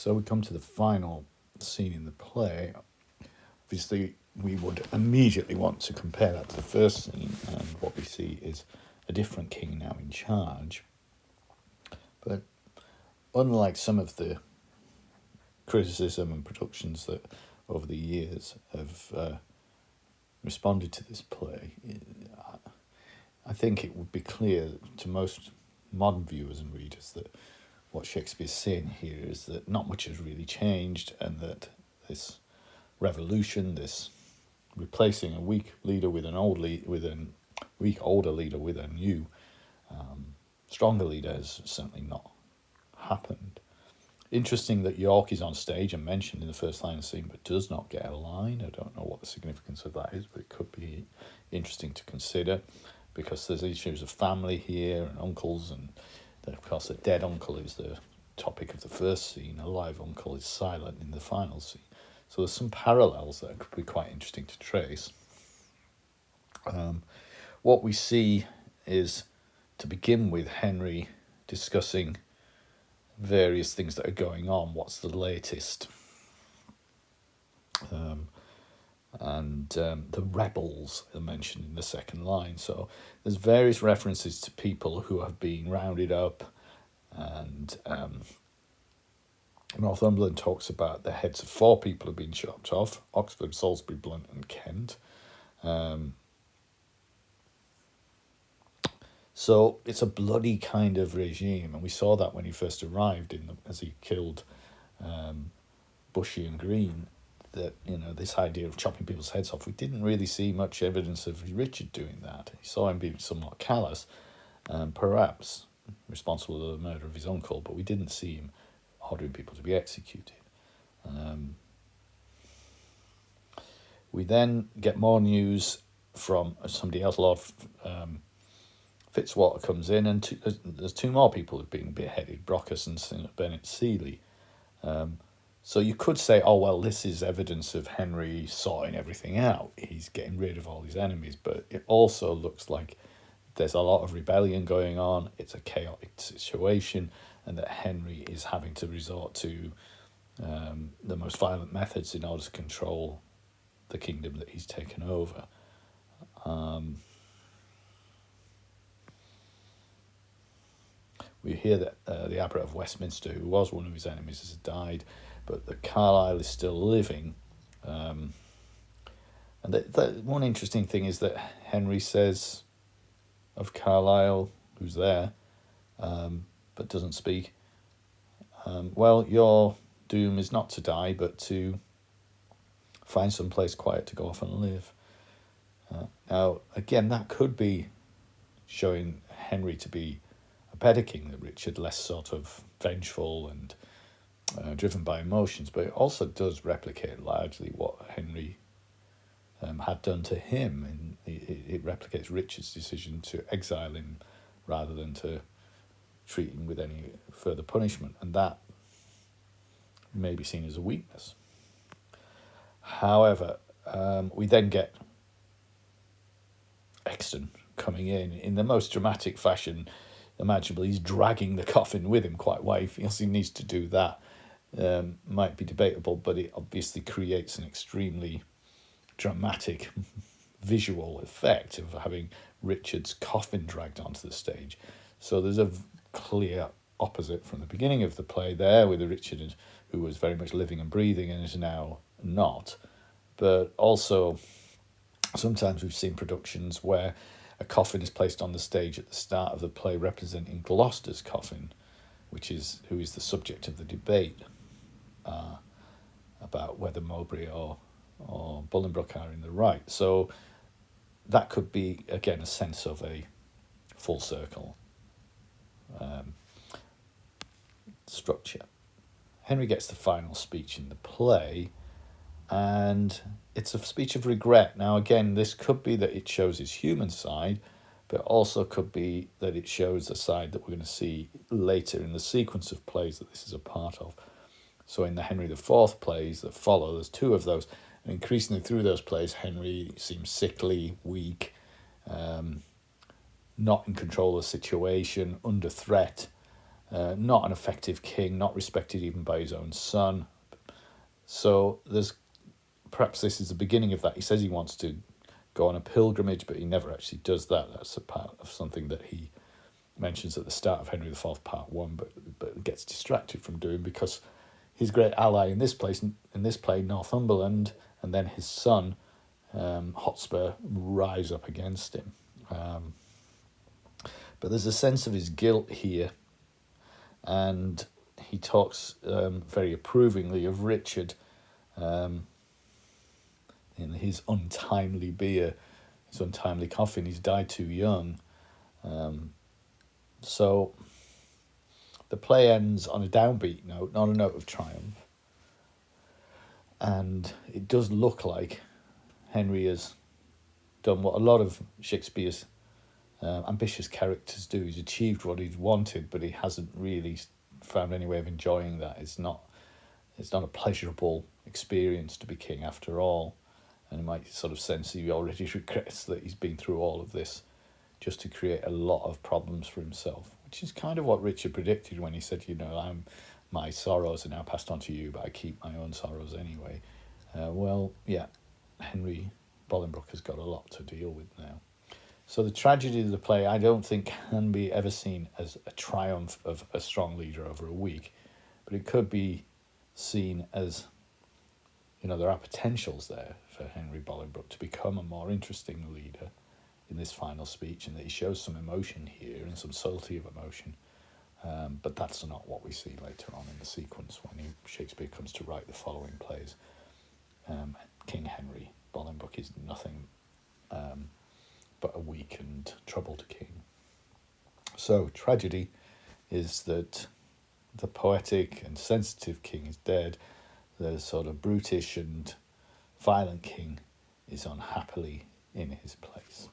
So we come to the final scene in the play. Obviously, we would immediately want to compare that to the first scene, and what we see is a different king now in charge. But unlike some of the criticism and productions that over the years have responded to this play, I think it would be clear to most modern viewers and readers that what Shakespeare's saying here is that not much has really changed, and that this revolution, this replacing a weak leader with an weak older leader with a new stronger leader, has certainly not happened. Interesting that York is on stage and mentioned in the first line of the scene, but does not get a line. I don't know what the significance of that is, but it could be interesting to consider, because there's issues of family here and uncles, and of course the dead uncle is the topic of the first scene. A live uncle is silent in the final scene. So there's some parallels that could be quite interesting to trace. What we see is, to begin with, Henry discussing various things that are going on. What's the latest? The rebels are mentioned in the second line. So there's various references to people who have been rounded up, and Northumberland talks about the heads of 4 people who've been chopped off: Oxford, Salisbury, Blunt and Kent. So it's a bloody kind of regime, and we saw that when he first arrived as he killed Bushy and Green, that, this idea of chopping people's heads off, we didn't really see much evidence of Richard doing that. He saw him being somewhat callous, perhaps responsible for the murder of his uncle, but we didn't see him ordering people to be executed. We then get more news from somebody else. Lord Fitzwater comes in, and there's 2 more people who've been beheaded: Brockus and Bennett Seeley. So you could say, oh, well, this is evidence of Henry sorting everything out. He's getting rid of all his enemies. But it also looks like there's a lot of rebellion going on. It's a chaotic situation, and that Henry is having to resort to the most violent methods in order to control the kingdom that he's taken over. We hear that the Abbot of Westminster, who was one of his enemies, has died, but that Carlisle is still living. And the one interesting thing is that Henry says of Carlisle, who's there, but doesn't speak, well, your doom is not to die, but to find some place quiet to go off and live. Now, again, that could be showing Henry to be a better king than Richard, less sort of vengeful and driven by emotions, but it also does replicate largely what Henry had done to him, and it replicates Richard's decision to exile him rather than to treat him with any further punishment, and that may be seen as a weakness. However, we then get Exton coming in the most dramatic fashion imaginable. He's dragging the coffin with him. Quite why he feels he needs to do that might be debatable, but it obviously creates an extremely dramatic visual effect of having Richard's coffin dragged onto the stage. So there's a clear opposite from the beginning of the play there, with a Richard who was very much living and breathing and is now not. But also, sometimes we've seen productions where a coffin is placed on the stage at the start of the play representing Gloucester's coffin, who is the subject of the debate about whether Mowbray or Bolingbroke are in the right. So that could be, again, a sense of a full circle structure. Henry gets the final speech in the play, and it's a speech of regret. Now, again, this could be that it shows his human side, but also could be that it shows the side that we're going to see later in the sequence of plays that this is a part of. So in the Henry IV plays that follow, there's 2 of those, and increasingly through those plays, Henry seems sickly, weak, not in control of the situation, under threat, not an effective king, not respected even by his own son. So perhaps this is the beginning of that. He says he wants to go on a pilgrimage, but he never actually does that. That's a part of something that he mentions at the start of Henry IV Part 1, but gets distracted from doing because his great ally in this play, Northumberland, and then his son, Hotspur, rise up against him. But there's a sense of his guilt here, and he talks very approvingly of Richard in his untimely bier, his untimely coffin. He's died too young. So the play ends on a downbeat note, not a note of triumph. And it does look like Henry has done what a lot of Shakespeare's ambitious characters do. He's achieved what he's wanted, but he hasn't really found any way of enjoying that. It's not a pleasurable experience to be king after all. And you might sort of sense he already regrets that he's been through all of this just to create a lot of problems for himself, which is kind of what Richard predicted when he said, my sorrows are now passed on to you, but I keep my own sorrows anyway. Henry Bolingbroke has got a lot to deal with now. So the tragedy of the play, I don't think can be ever seen as a triumph of a strong leader over a weak, but it could be seen as, there are potentials there for Henry Bolingbroke to become a more interesting leader in this final speech, and that he shows some emotion here and some subtlety of emotion. But that's not what we see later on in the sequence when Shakespeare comes to write the following plays. King Henry Bolingbroke is nothing but a weak and troubled king. So tragedy is that the poetic and sensitive king is dead. The sort of brutish and violent king is unhappily in his place.